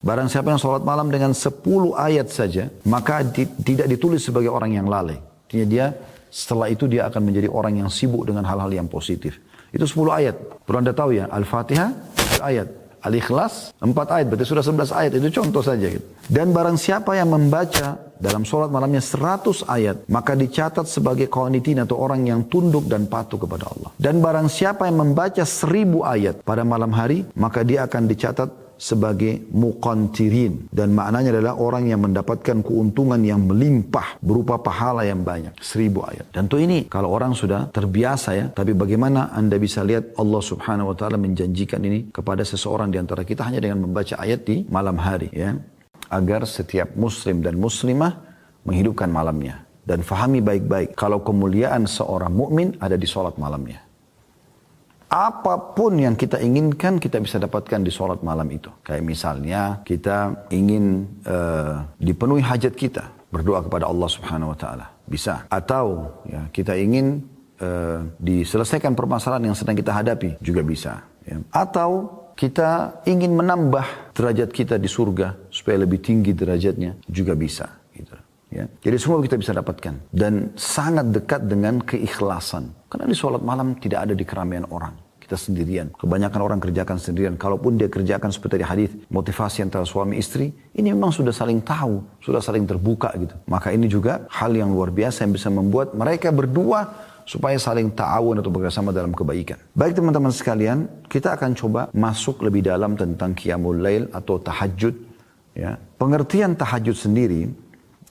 Barang siapa yang sholat malam dengan 10 ayat saja, maka tidak ditulis sebagai orang yang lalai. Artinya dia setelah itu dia akan menjadi orang yang sibuk dengan hal-hal yang positif. Itu 10 ayat. Perlu Anda tahu ya, Al-Fatihah 10 ayat. Al-Ikhlas 4 ayat, berarti sudah 11 ayat. Itu contoh saja gitu. Dan barang siapa yang membaca dalam sholat malamnya 100 ayat, maka dicatat sebagai qanitin atau orang yang tunduk dan patuh kepada Allah. Dan barang siapa yang membaca 1000 ayat pada malam hari, maka dia akan dicatat sebagai muqantirin. Dan maknanya adalah orang yang mendapatkan keuntungan yang melimpah berupa pahala yang banyak. 1000 ayat. Tentu ini kalau orang sudah terbiasa ya. Tapi bagaimana Anda bisa lihat Allah subhanahu wa ta'ala menjanjikan ini kepada seseorang di antara kita hanya dengan membaca ayat di malam hari ya. Agar setiap muslim dan muslimah menghidupkan malamnya. Dan fahami baik-baik kalau kemuliaan seorang mukmin ada di sholat malamnya. Apapun yang kita inginkan kita bisa dapatkan di sholat malam itu. Kayak misalnya kita ingin dipenuhi hajat kita, berdoa kepada Allah subhanahu wa ta'ala. Bisa. Atau ya, kita ingin diselesaikan permasalahan yang sedang kita hadapi, juga bisa. Ya. Atau kita ingin menambah derajat kita di surga supaya lebih tinggi derajatnya, juga bisa. Gitu. Ya. Jadi semua kita bisa dapatkan. Dan sangat dekat dengan keikhlasan. Karena di sholat malam tidak ada di keramaian orang. Kita sendirian. Kebanyakan orang kerjakan sendirian. Kalaupun dia kerjakan seperti di hadis motivasi antara suami istri, ini memang sudah saling tahu, sudah saling terbuka gitu. Maka ini juga hal yang luar biasa yang bisa membuat mereka berdua supaya saling ta'awun atau bekerjasama dalam kebaikan. Baik teman-teman sekalian, kita akan coba masuk lebih dalam tentang qiyamul lail atau tahajud. Ya. Pengertian tahajud sendiri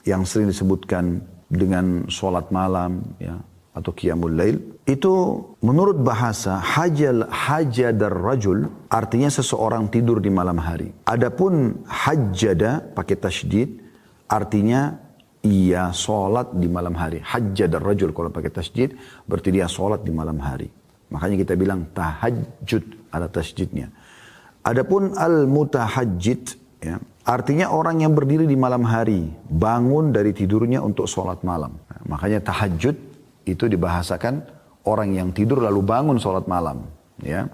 yang sering disebutkan dengan sholat malam ya, atau qiyamul lail, itu menurut bahasa hajadar rajul artinya seseorang tidur di malam hari. Adapun hajjada pakai tasydid artinya ia sholat di malam hari. Hajjadar rajul kalau pakai tasydid berarti dia sholat di malam hari. Makanya kita bilang tahajud ada tasydidnya. Adapun al-mutahajjid ya, artinya orang yang berdiri di malam hari, bangun dari tidurnya untuk sholat malam. Nah, makanya tahajud itu dibahasakan orang yang tidur lalu bangun sholat malam. Ya.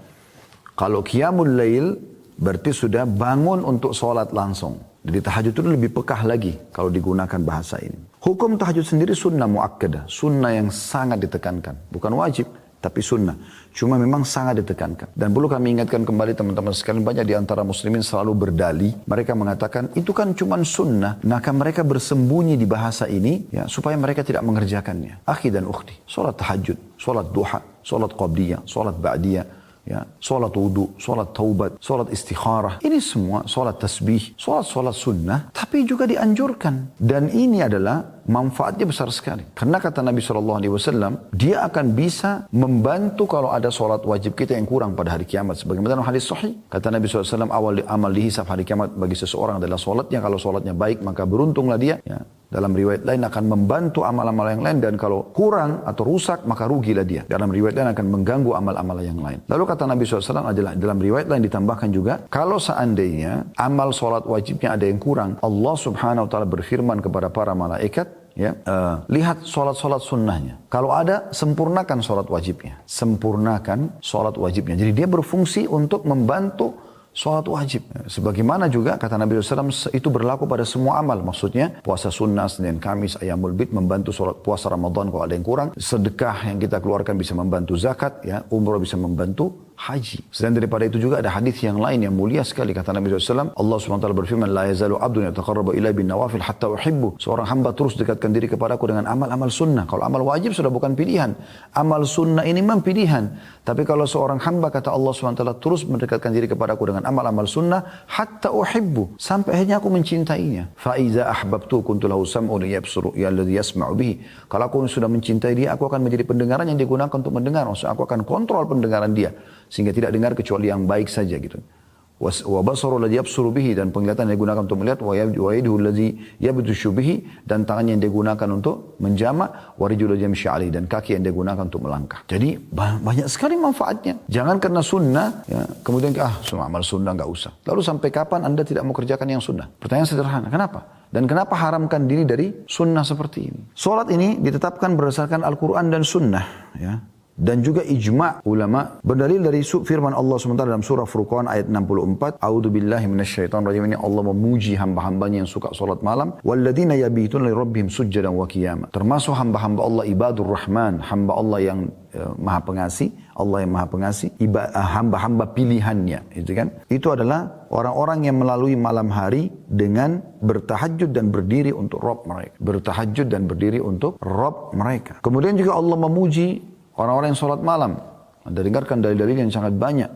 Kalau qiyamul lail berarti sudah bangun untuk sholat langsung. Jadi tahajud itu lebih pekah lagi kalau digunakan bahasa ini. Hukum tahajud sendiri sunnah muakkadah, sunnah yang sangat ditekankan. Bukan wajib, tapi sunnah. Cuma memang sangat ditekankan. Dan perlu kami ingatkan kembali teman-teman sekalian, banyak di antara muslimin selalu berdalih. Mereka mengatakan itu kan cuma sunnah. Maka mereka bersembunyi di bahasa ini ya, supaya mereka tidak mengerjakannya. Akhi dan ukhti, sholat tahajud, sholat duha, sholat qabliyah, sholat ba'diyah, ya, sholat wudu, sholat taubat, sholat istikharah. Ini semua sholat tasbih, sholat sunnah, tapi juga dianjurkan. Dan ini adalah manfaatnya besar sekali. Karena kata Nabi SAW, dia akan bisa membantu kalau ada sholat wajib kita yang kurang pada hari kiamat. Sebagaimana dalam hadis sahih, kata Nabi SAW, awal amal dihisab hari kiamat bagi seseorang adalah sholatnya. Kalau sholatnya baik, maka beruntunglah dia. Ya. Dalam riwayat lain akan membantu amal-amal yang lain. Dan kalau kurang atau rusak, maka rugilah dia. Dalam riwayat lain akan mengganggu amal-amal yang lain. Lalu kata Nabi SAW adalah, dalam riwayat lain ditambahkan juga, kalau seandainya amal sholat wajibnya ada yang kurang, Allah subhanahu wa ta'ala berfirman kepada para malaikat, ya, lihat sholat-sholat sunnahnya. Kalau ada, sempurnakan sholat wajibnya. Sempurnakan sholat wajibnya. Jadi dia berfungsi untuk membantu sholat wajib. Sebagaimana juga kata Nabi SAW itu berlaku pada semua amal. Maksudnya puasa sunnah, Senin, Kamis, Ayyamul Bid membantu sholat puasa Ramadan kalau ada yang kurang. Sedekah yang kita keluarkan bisa membantu zakat. Ya, umrah bisa membantu haji. Selain daripada itu juga ada hadis yang lain yang mulia sekali. Kata Nabi SAW, Allah SWT berfirman, La yazalu abdun yataqarrabu ilai bin nawafil hatta uhibbu. Seorang hamba terus dekatkan diri kepadaku dengan amal-amal sunnah. Kalau amal wajib sudah bukan pilihan. Amal sunnah ini memang pilihan. Tapi kalau seorang hamba, kata Allah SWT, terus mendekatkan diri kepadaku dengan amal-amal sunnah, hatta uhibbu. Sampai akhirnya aku mencintainya. Fa'iza ahbabtu kuntu lahu sam'un yabsuru yalladhi yasma'u bihi. Kalau aku sudah mencintai dia, aku akan menjadi pendengaran yang digunakan untuk mendengar. Maksudnya aku akan kontrol pendengaran dia. Sehingga tidak dengar kecuali yang baik saja gitu. Wa basaru alladhi yabsuru bihi, dan penglihatan yang digunakan untuk melihat, wa yaduhu alladhi yabtushu bihi, dan tangan yang digunakan untuk menjama, wa rijlu alladhi yamshi alaihi, dan kaki yang digunakan untuk melangkah. Jadi banyak sekali manfaatnya. Jangan karena sunnah ya, kemudian semua amal sunnah enggak usah. Lalu sampai kapan Anda tidak mau kerjakan yang sunnah? Pertanyaan sederhana, kenapa? Dan kenapa haramkan diri dari sunnah seperti ini? Salat ini ditetapkan berdasarkan Al-Quran dan sunnah ya. Dan juga ijma' ulama berdalil dari firman Allah SWT dalam surah Furqan ayat 64. A'udzubillahi minasyaitonir rajim. Ini Allah memuji hamba-hambanya yang suka salat malam. Walladzina yabituna li rabbihim sujjadan wa qiyama. Termasuk hamba-hamba Allah ibadur rahman, hamba Allah yang maha pengasih, Allah yang maha pengasih, hamba-hamba pilihannya, itu kan? Itu adalah orang-orang yang melalui malam hari dengan bertahajud dan berdiri untuk Rabb mereka. Bertahajud dan berdiri untuk Rabb mereka. Kemudian juga Allah memuji orang-orang yang salat malam. Anda dengarkan dalil-dalil yang sangat banyak.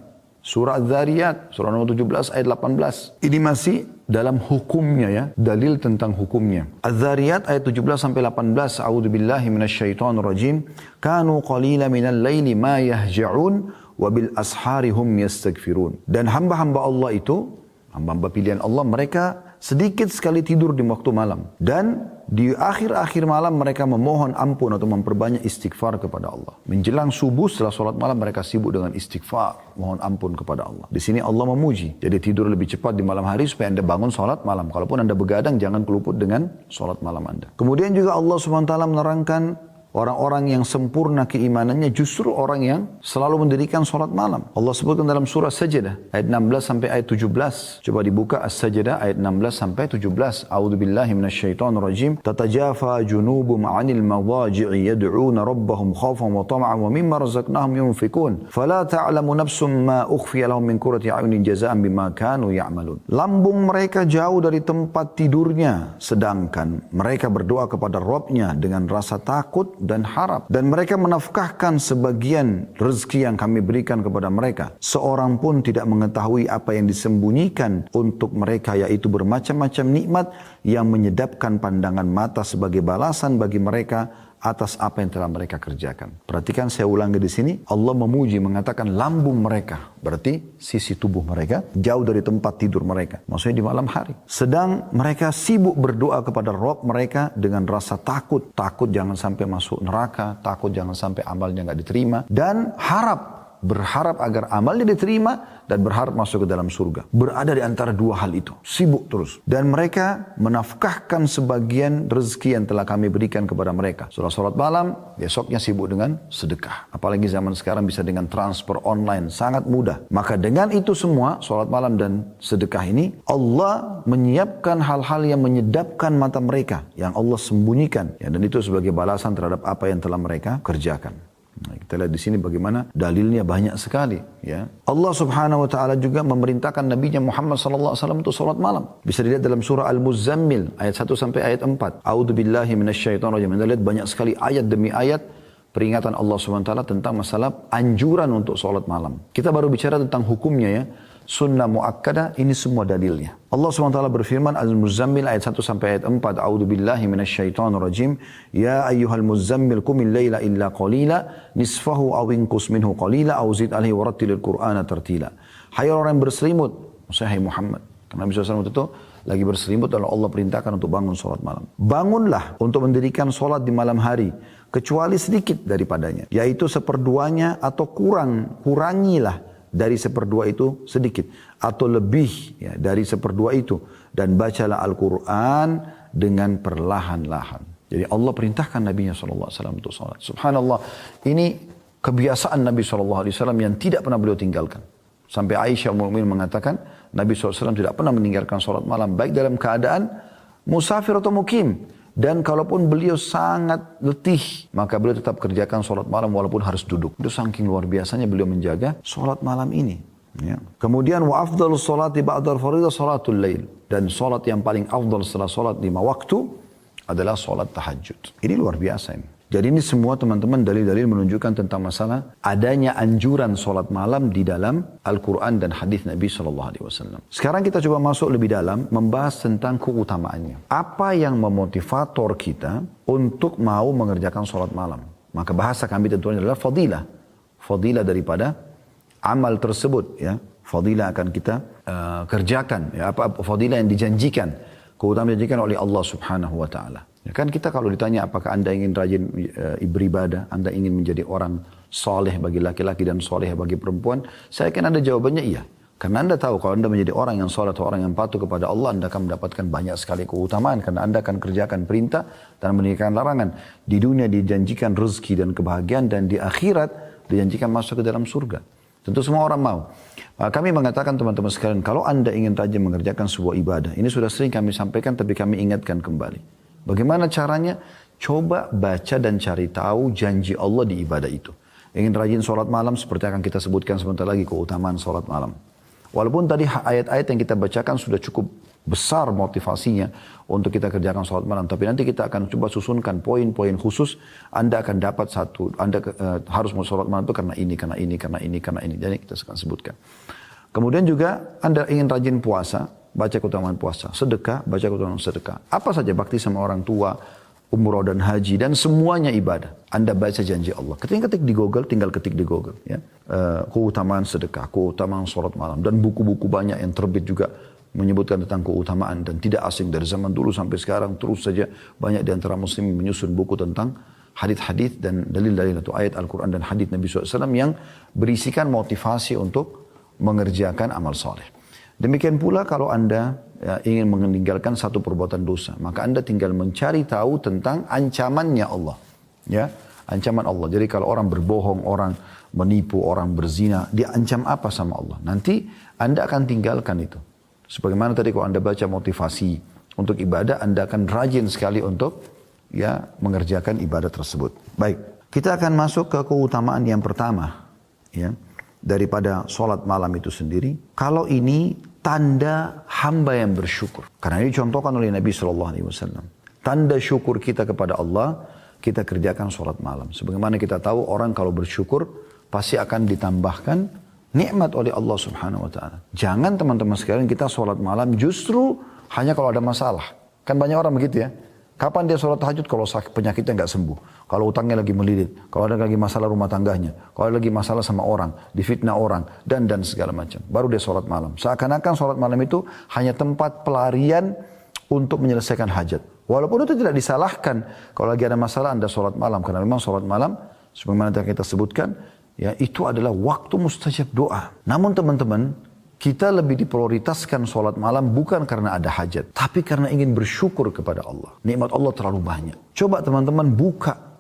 Surah Az-Zariyat, surah nomor 17 ayat 18. Ini masih dalam hukumnya ya, dalil tentang hukumnya. Az-Zariyat ayat 17 sampai 18. A'udzubillahi minasyaitonir rajim. Kanu qalila minal laili ma yahja'un wa bil ashari hum yastaghfirun. Dan hamba-hamba Allah itu, hamba-hamba pilihan Allah, mereka sedikit sekali tidur di waktu malam. Dan di akhir-akhir malam mereka memohon ampun atau memperbanyak istighfar kepada Allah. Menjelang subuh setelah sholat malam mereka sibuk dengan istighfar, mohon ampun kepada Allah. Di sini Allah memuji. Jadi tidur lebih cepat di malam hari supaya Anda bangun sholat malam. Kalaupun Anda begadang jangan keluput dengan sholat malam Anda. Kemudian juga Allah SWT menerangkan orang-orang yang sempurna keimanannya justru orang yang selalu mendirikan sholat malam. Allah sebutkan dalam surah Sajdah ayat 16 sampai ayat 17. Coba dibuka As-Sajdah ayat 16 sampai 17. A'udzubillahi minasyaitonir rajim. Tatajafa junubum 'anil madaji'i yad'una rabbahum khaufan wa tama'an wa mimma razaqnahum yunfikun. Fala ta'lamu nafsum ma ukhfiya lahum min qurrati a'yunin jazaa'an bima kanu ya'malun. Lambung mereka jauh dari tempat tidurnya, sedangkan mereka berdoa kepada Rabbnya dengan rasa takut dan harap. Dan mereka menafkahkan sebagian rezeki yang kami berikan kepada mereka. Seorang pun tidak mengetahui apa yang disembunyikan untuk mereka, yaitu bermacam-macam nikmat yang menyedapkan pandangan mata sebagai balasan bagi mereka atas apa yang telah mereka kerjakan. Perhatikan, saya ulangi di sini, Allah memuji mengatakan lambung mereka, berarti sisi tubuh mereka jauh dari tempat tidur mereka, maksudnya di malam hari. Sedang mereka sibuk berdoa kepada Rabb mereka dengan rasa takut jangan sampai masuk neraka, takut jangan sampai amalnya nggak diterima, dan berharap agar amalnya diterima dan berharap masuk ke dalam surga. Berada di antara dua hal itu, sibuk terus. Dan mereka menafkahkan sebagian rezeki yang telah kami berikan kepada mereka. Setelah sholat malam, besoknya sibuk dengan sedekah. Apalagi zaman sekarang bisa dengan transfer online, sangat mudah. Maka dengan itu semua, sholat malam dan sedekah ini, Allah menyiapkan hal-hal yang menyedapkan mata mereka, yang Allah sembunyikan. Ya, dan itu sebagai balasan terhadap apa yang telah mereka kerjakan. Nah, kita lihat di sini bagaimana dalilnya banyak sekali. Ya, Allah Subhanahu Wa Taala juga memerintahkan Nabi Muhammad Sallallahu Alaihi Wasallam untuk salat malam. Bisa dilihat dalam surah Al-Muzammil ayat 1 sampai ayat 4. A'udzubillahi minasyaitonir rajim. Kita lihat banyak sekali ayat demi ayat peringatan Allah Subhanahu Wa Taala tentang masalah anjuran untuk salat malam. Kita baru bicara tentang hukumnya ya. Sunnah muakkadah, ini semua dalilnya. Allah SWT berfirman Al-Muzammil ayat 1 sampai ayat 4. A'udzubillahi minasyaitonir rajim. Ya ayyuhal muzammil qumil laila illa qalila nisfahu aw inqus minhu qalila aw zid alaihi warattilil qur'ana tartila. Hai orang yang berselimut, maksudnya hai Muhammad. Karena Nabi SAW itu lagi berselimut lalu Allah perintahkan untuk bangun salat malam. Bangunlah untuk mendirikan salat di malam hari kecuali sedikit daripadanya, yaitu seperduanya atau kurangilah dari seperdua itu sedikit atau lebih ya, dari seperdua itu, dan bacalah Al-Quran dengan perlahan-lahan. Jadi Allah perintahkan Nabi SAW untuk salat. Subhanallah, ini kebiasaan Nabi SAW yang tidak pernah beliau tinggalkan. Sampai Aisyah Ummul Mukminin mengatakan Nabi SAW tidak pernah meninggalkan salat malam, baik dalam keadaan musafir atau mukim. Dan kalaupun beliau sangat letih, maka beliau tetap kerjakan sholat malam walaupun harus duduk. Itu saking luar biasanya beliau menjaga sholat malam ini. Ya. Kemudian wa afdalus sholati ba'dal faridah sholatul lail. Dan sholat yang paling afdal setelah sholat 5 waktu adalah sholat tahajud. Ini luar biasa ini. Jadi ini semua teman-teman dalil-dalil menunjukkan tentang masalah adanya anjuran sholat malam di dalam Al-Quran dan hadis Nabi SAW. Sekarang kita coba masuk lebih dalam membahas tentang keutamaannya. Apa yang memotivator kita untuk mau mengerjakan sholat malam? Maka bahasa kami tentunya adalah fadilah. Fadilah daripada amal tersebut. Ya. Fadilah akan kita kerjakan. Ya. Apa fadilah yang dijanjikan. Keutamaan dijanjikan oleh Allah Subhanahu Wa Taala. Ya kan kita kalau ditanya apakah anda ingin rajin beribadah, anda ingin menjadi orang soleh bagi laki-laki dan soleh bagi perempuan, saya yakin anda jawabannya iya. Karena anda tahu kalau anda menjadi orang yang soleh atau orang yang patuh kepada Allah, anda akan mendapatkan banyak sekali keutamaan. Karena anda akan kerjakan perintah dan meninggalkan larangan. Di dunia dijanjikan rezeki dan kebahagiaan, dan di akhirat dijanjikan masuk ke dalam surga. Tentu semua orang mau. Kami mengatakan teman-teman sekalian, kalau Anda ingin rajin mengerjakan sebuah ibadah, ini sudah sering kami sampaikan tapi kami ingatkan kembali. Bagaimana caranya? Coba baca dan cari tahu janji Allah di ibadah itu. Ingin rajin sholat malam seperti akan kita sebutkan sebentar lagi keutamaan sholat malam. Walaupun tadi ayat-ayat yang kita bacakan sudah cukup besar motivasinya untuk kita kerjakan sholat malam. Tapi nanti kita akan coba susunkan poin-poin khusus. Anda akan dapat satu, Anda harus mau sholat malam itu karena ini, karena ini, karena ini, karena ini. Jadi kita akan sebutkan. Kemudian juga Anda ingin rajin puasa, baca keutamaan puasa. Sedekah, baca keutamaan sedekah. Apa saja bakti sama orang tua, umroh dan haji, dan semuanya ibadah. Anda baca janji Allah. Ketika ketik di Google, tinggal ketik di Google. Ya. Keutamaan sedekah, keutamaan sholat malam. Dan buku-buku banyak yang terbit juga menyebutkan tentang keutamaan. Dan tidak asing dari zaman dulu sampai sekarang. Terus saja banyak di antara muslim menyusun buku tentang hadith-hadith dan dalil-dalil atau ayat Al-Quran dan hadith Nabi SAW yang berisikan motivasi untuk mengerjakan amal soleh. Demikian pula kalau Anda ingin meninggalkan satu perbuatan dosa, maka Anda tinggal mencari tahu tentang ancamannya Allah. Ya, ancaman Allah. Jadi kalau orang berbohong, orang menipu, orang berzina, dia ancam apa sama Allah? Nanti Anda akan tinggalkan itu. Sebagaimana tadi kalau Anda baca motivasi untuk ibadah, Anda akan rajin sekali untuk ya mengerjakan ibadah tersebut. Baik, kita akan masuk ke keutamaan yang pertama, ya, daripada sholat malam itu sendiri. Kalau ini tanda hamba yang bersyukur. Karena ini dicontohkan oleh Nabi SAW. Tanda syukur kita kepada Allah, kita kerjakan sholat malam. Sebagaimana kita tahu orang kalau bersyukur, pasti akan ditambahkan nikmat oleh Allah Subhanahu Wa Taala. Jangan teman-teman sekalian kita sholat malam justru hanya kalau ada masalah. Kan banyak orang begitu ya. Kapan dia sholat tahajud? Kalau penyakitnya nggak sembuh. Kalau utangnya lagi melilit. Kalau ada lagi masalah rumah tangganya. Kalau ada lagi masalah sama orang. Difitnah orang. Dan segala macam. Baru dia sholat malam. Seakan-akan sholat malam itu hanya tempat pelarian untuk menyelesaikan hajat. Walaupun itu tidak disalahkan. Kalau lagi ada masalah Anda sholat malam. Karena memang sholat malam, sebagaimana kita sebutkan, ya itu adalah waktu mustajab doa. Namun teman-teman, kita lebih diprioritaskan sholat malam bukan karena ada hajat. Tapi karena ingin bersyukur kepada Allah. Nikmat Allah terlalu banyak. Coba teman-teman buka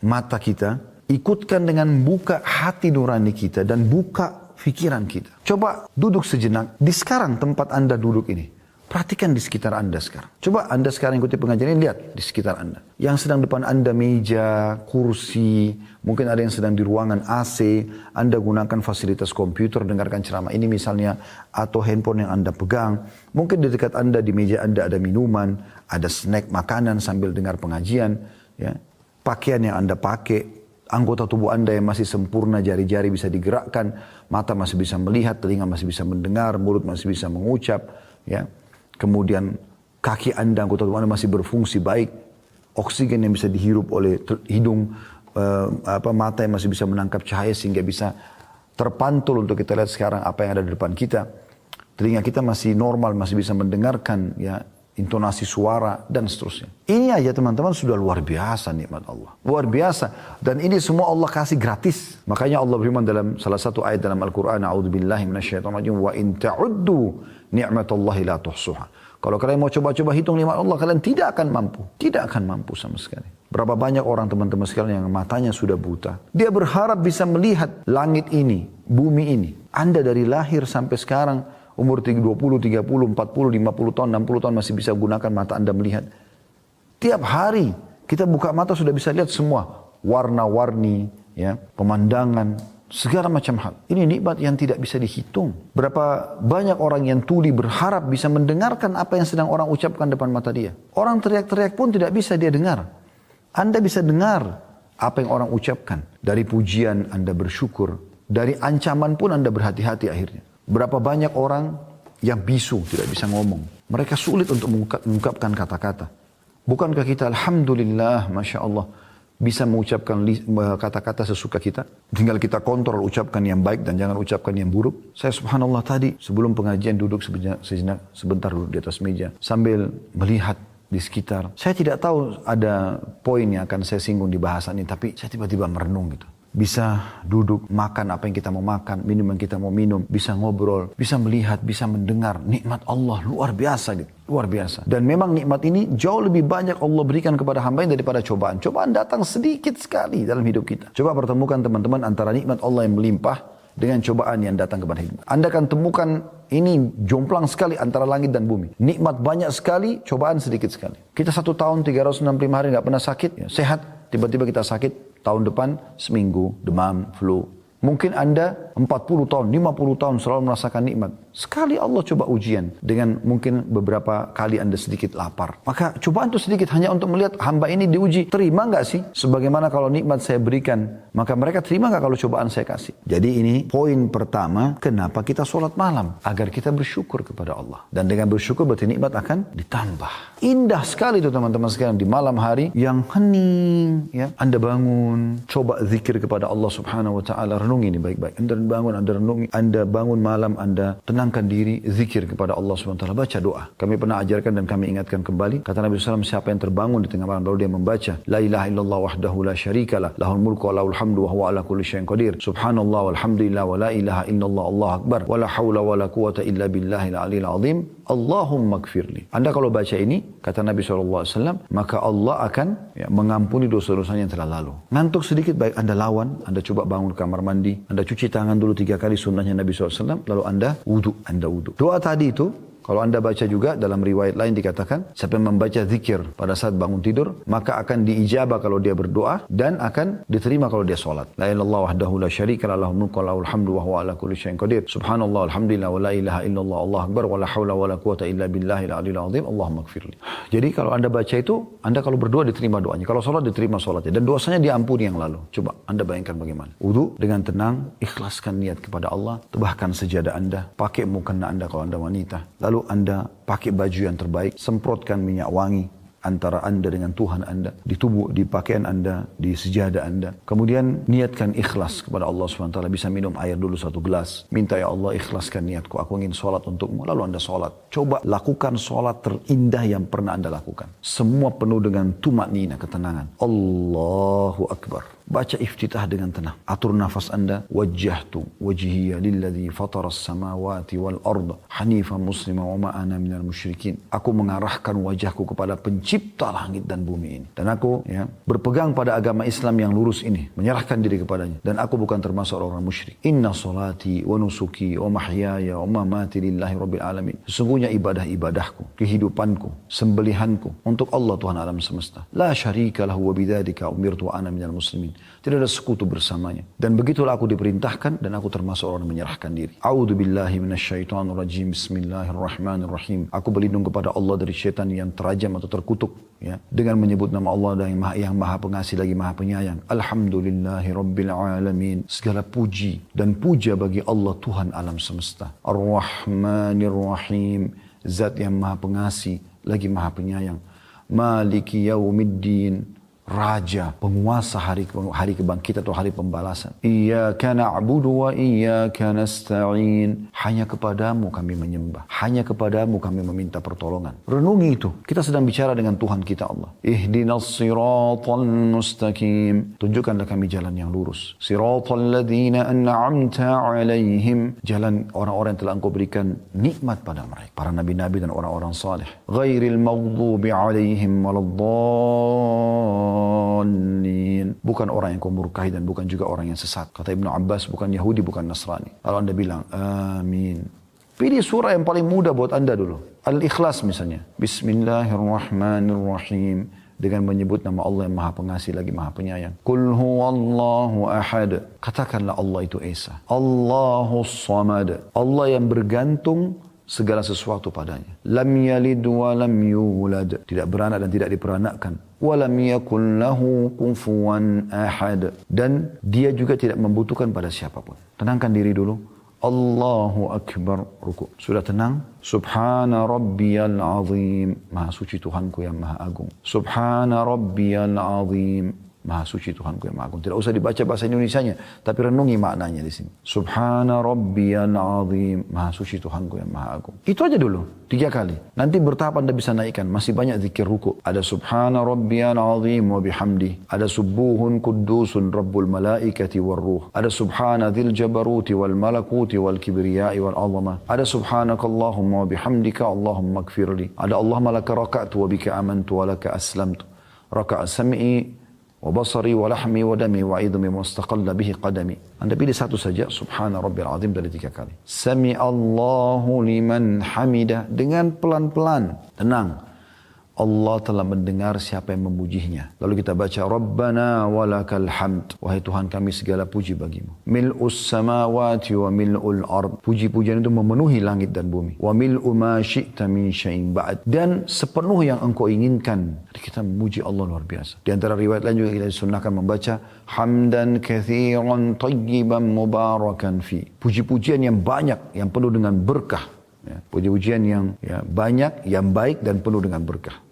mata kita. Ikutkan dengan buka hati nurani kita. Dan buka pikiran kita. Coba duduk sejenak. Di sekarang tempat Anda duduk ini. Perhatikan di sekitar Anda sekarang. Coba Anda sekarang ikuti pengajian ini, lihat di sekitar Anda. Yang sedang depan Anda meja, kursi, mungkin ada yang sedang di ruangan AC, Anda gunakan fasilitas komputer, dengarkan ceramah ini misalnya, atau handphone yang Anda pegang. Mungkin di dekat Anda, di meja Anda ada minuman, ada snack makanan sambil dengar pengajian. Ya. Pakaian yang Anda pakai, anggota tubuh Anda yang masih sempurna, jari-jari bisa digerakkan, mata masih bisa melihat, telinga masih bisa mendengar, mulut masih bisa mengucap, ya. Kemudian kaki Anda, anggota tubuh Anda masih berfungsi baik. Oksigen yang bisa dihirup oleh hidung, mata yang masih bisa menangkap cahaya sehingga bisa terpantul untuk kita lihat sekarang apa yang ada di depan kita. Telinga kita masih normal, masih bisa mendengarkan ya intonasi suara dan seterusnya. Ini aja teman-teman sudah luar biasa nikmat Allah. Luar biasa. Dan ini semua Allah kasih gratis. Makanya Allah berfirman dalam salah satu ayat dalam Al-Quran, A'udzubillahi minasyaitonirrajim, wa in ta'uddu ni'matallahi la tuhsuha. Kalau kalian mau coba-coba hitung nikmat Allah, kalian tidak akan mampu. Tidak akan mampu sama sekali. Berapa banyak orang teman-teman sekalian yang matanya sudah buta. Dia berharap bisa melihat langit ini, bumi ini. Anda dari lahir sampai sekarang, umur 20, 30, 40, 50 tahun, 60 tahun masih bisa gunakan mata Anda melihat. Tiap hari kita buka mata sudah bisa lihat semua. Warna-warni, ya, pemandangan, segala macam hal. Ini nikmat yang tidak bisa dihitung. Berapa banyak orang yang tuli berharap bisa mendengarkan apa yang sedang orang ucapkan depan mata dia. Orang teriak-teriak pun tidak bisa dia dengar. Anda bisa dengar apa yang orang ucapkan. Dari pujian Anda bersyukur. Dari ancaman pun Anda berhati-hati akhirnya. Berapa banyak orang yang bisu, tidak bisa ngomong. Mereka sulit untuk mengungkapkan kata-kata. Bukankah kita Alhamdulillah, Masya Allah, bisa mengucapkan kata-kata sesuka kita? Tinggal kita kontrol ucapkan yang baik dan jangan ucapkan yang buruk. Saya subhanallah tadi sebelum pengajian duduk sebentar duduk di atas meja. Sambil melihat di sekitar. Saya tidak tahu ada poin yang akan saya singgung di bahasan ini. Tapi saya tiba-tiba merenung gitu. bisa duduk, makan apa yang kita mau makan, minum yang kita mau minum, bisa ngobrol, bisa melihat, bisa mendengar. Nikmat Allah luar biasa gitu. Luar biasa. Dan memang nikmat ini jauh lebih banyak Allah berikan kepada hamba daripada cobaan. Cobaan datang sedikit sekali dalam hidup kita. Coba pertemukan teman-teman antara nikmat Allah yang melimpah dengan cobaan yang datang kepada hidup. Anda akan temukan ini jomplang sekali antara langit dan bumi. Nikmat banyak sekali, cobaan sedikit sekali. Kita 1 tahun 365 hari nggak pernah sakit, ya, sehat. Tiba-tiba kita sakit, tahun depan seminggu, demam, flu. Mungkin Anda 40 tahun, 50 tahun selalu merasakan nikmat. Sekali Allah coba ujian dengan mungkin beberapa kali Anda sedikit lapar. Maka cobaan itu sedikit hanya untuk melihat hamba ini diuji. Terima nggak sih? Sebagaimana kalau nikmat saya berikan, maka mereka terima nggak kalau cobaan saya kasih? Jadi ini poin pertama, kenapa kita sholat malam? Agar kita bersyukur kepada Allah. Dan dengan bersyukur berarti nikmat akan ditambah. Indah sekali itu teman-teman sekalian di malam hari yang hening. Ya. Anda bangun, coba zikir kepada Allah subhanahu wa ta'ala. Renungi ini baik-baik. Anda bangun, Anda renungi. Anda bangun malam, Anda tenangkan diri, zikir kepada Allah subhanahu wa ta'ala. Baca doa. Kami pernah ajarkan dan kami ingatkan kembali. Kata Nabi SAW, siapa yang terbangun di tengah malam lalu dia membaca La ilaha illallah wahdahu la syarikalah lahul mulku wa lahul hamdu wa huwa ala kulli syai'in qadir. Subhanallah walhamdulillah wa la ilaha illallah Allahu akbar wa la haula wa la quwata illa billahil aliyil azim. Allahumma gfirli. Anda kalau baca ini, kata Nabi SAW, maka Allah akan mengampuni dosa-dosanya yang telah lalu. Ngantuk sedikit, baik Anda lawan, Anda coba bangun kamar mandi, Anda cuci tangan dulu 3 kali sunnahnya Nabi SAW, lalu Anda wudu. Doa tadi itu, kalau Anda baca juga dalam riwayat lain dikatakan, siapa yang membaca zikir pada saat bangun tidur, maka akan diijabah kalau dia berdoa dan akan diterima kalau dia sholat. La ilallah wahdahu la syarika lahul mulku wa lahul hamdu wa huwa ala kulli syai'in qadir. Subhanallah alhamdulillah wa la ilaha illallah Allahu akbar wa la haula wa la quwata illa billahil aliyil azim. Allahumma gfirli. Jadi kalau Anda baca itu, Anda kalau berdoa diterima doanya. Kalau sholat diterima sholatnya. Dan dosanya diampuni yang lalu. Coba Anda bayangkan bagaimana. Wudu dengan tenang, ikhlaskan niat kepada Allah, tebahkan sejadah Anda, pakai mukena Anda kalau Anda wanita. Lalu Anda pakai baju yang terbaik, semprotkan minyak wangi antara Anda dengan Tuhan Anda, di tubuh, di pakaian Anda, di sejadah Anda. Kemudian niatkan ikhlas kepada Allah SWT. Bisa minum air dulu 1 gelas. Minta, ya Allah ikhlaskan niatku, aku ingin sholat untukmu. Lalu Anda sholat. Coba lakukan sholat terindah yang pernah Anda lakukan. Semua penuh dengan tumaknina, ketenangan. Allahu Akbar. Baca iftitah dengan tenang. Atur nafas Anda. Wajjahtu wajhiya lilladzi fataras samawati wal arda hanifan muslima wa ma ana minal musyrikin. Aku mengarahkan wajahku kepada pencipta langit dan bumi ini. Dan aku berpegang pada agama Islam yang lurus ini. Menyerahkan diri kepadanya. Dan aku bukan termasuk orang musyrik. Inna salati wa nusuki wa mahyaya wa mamati lillahi rabbil alamin. Sesungguhnya ibadah-ibadahku, kehidupanku, sembelihanku untuk Allah Tuhan alam semesta. La syarika lahu wa bidzalika umirtu wa ana minal muslimin. Tidak ada sekutu bersamanya. Dan begitulah aku diperintahkan dan aku termasuk orang yang menyerahkan diri. A'udzu billahi minasyaitonir rajim. Bismillahirrahmanirrahim. Aku berlindung kepada Allah dari syaitan yang terajam atau terkutuk, dengan menyebut nama Allah yang maha pengasih lagi maha penyayang. Alhamdulillahi rabbil alamin. Segala puji dan puja bagi Allah Tuhan alam semesta. Ar-Rahmanir-Rahim. Zat yang maha pengasih lagi maha penyayang. Maliki yaumiddin. Raja, penguasa hari kebangkitan atau hari pembalasan. Iyyaka na'budu wa iyyaka nasta'in. Hanya kepadamu kami menyembah. Hanya kepadamu kami meminta pertolongan. Renungi itu. Kita sedang bicara dengan Tuhan kita Allah. Ihdinas siratal mustaqim. Tunjukkanlah kami jalan yang lurus. Siratal ladzina an'amta 'alaihim. Jalan orang-orang yang telah Engkau berikan nikmat pada mereka. Para nabi-nabi dan orang-orang saleh. Ghairil maghdubi 'alaihim waladdallin. Bukan orang yang kau murkahi dan bukan juga orang yang sesat. Kata Ibnu Abbas, bukan Yahudi, bukan Nasrani. Lalu Anda bilang, amin. Pilih surah yang paling mudah buat Anda dulu. Al-Ikhlas misalnya. Bismillahirrahmanirrahim. Dengan menyebut nama Allah yang maha pengasih lagi maha penyayang. Qul huwallahu ahad. Katakanlah Allah itu Esa. Allahus samad. Allah yang bergantung segala sesuatu padanya. Lam yalid wa lam yulad. Tidak beranak dan tidak diperanakkan. Wa lam yakul lahu kufuwan ahad. Dan dia juga tidak membutuhkan pada siapapun. Tenangkan diri dulu. Allahu Akbar. Ruku. Sudah tenang? Subhana rabbiyal azim. Maha suci Tuhanku yang maha agung. Subhana rabbiyal azim. Maha suci Tuhanku yang maha agung. Tidak usah dibaca bahasa Indonesianya, tapi renungi maknanya di sini. Subhana rabbiyal azim. Maha suci Tuhanku yang maha agung. Itu aja dulu, 3 kali. Nanti bertahap Anda bisa naikkan. Masih banyak zikir ruku. Ada subhana rabbiyal azim wa bihamdi. Ada subuhun kuddusun rabbul malaikati war ruh. Ada subhana dzil jabaruti wal malakuti wal kibriyai wal azamah. Ada subhanakallahumma wa bihamdika Allahumma gfirli. Ada Allahumma laka raka'tu wa bika amantu wa laka aslamtu. Raka'a sam'i wa basari wa lahmi wa dami wa idhmi wa istaqalla bihi qadami. Anda pilih satu saja, subhana rabbil azim dari 3 kali. Sami Allahu liman hamida, dengan pelan-pelan, tenang. Allah telah mendengar siapa yang memujinya. Lalu kita baca Rabbana walakal hamd. Wahai Tuhan kami segala puji bagimu. Mil'us samawati wa mil'ul ard. Puji-pujian itu memenuhi langit dan bumi. Wa mil'u ma syi'ta min syai'in ba'd. Dan sepenuh yang engkau inginkan. Jadi kita memuji Allah luar biasa. Di antara riwayat lain juga kita disunnahkan membaca hamdan kathiran tayyiban mubarakan fi. Puji-pujian yang banyak, yang penuh dengan berkah. Ya, puji-pujian yang banyak, yang baik dan penuh dengan berkah.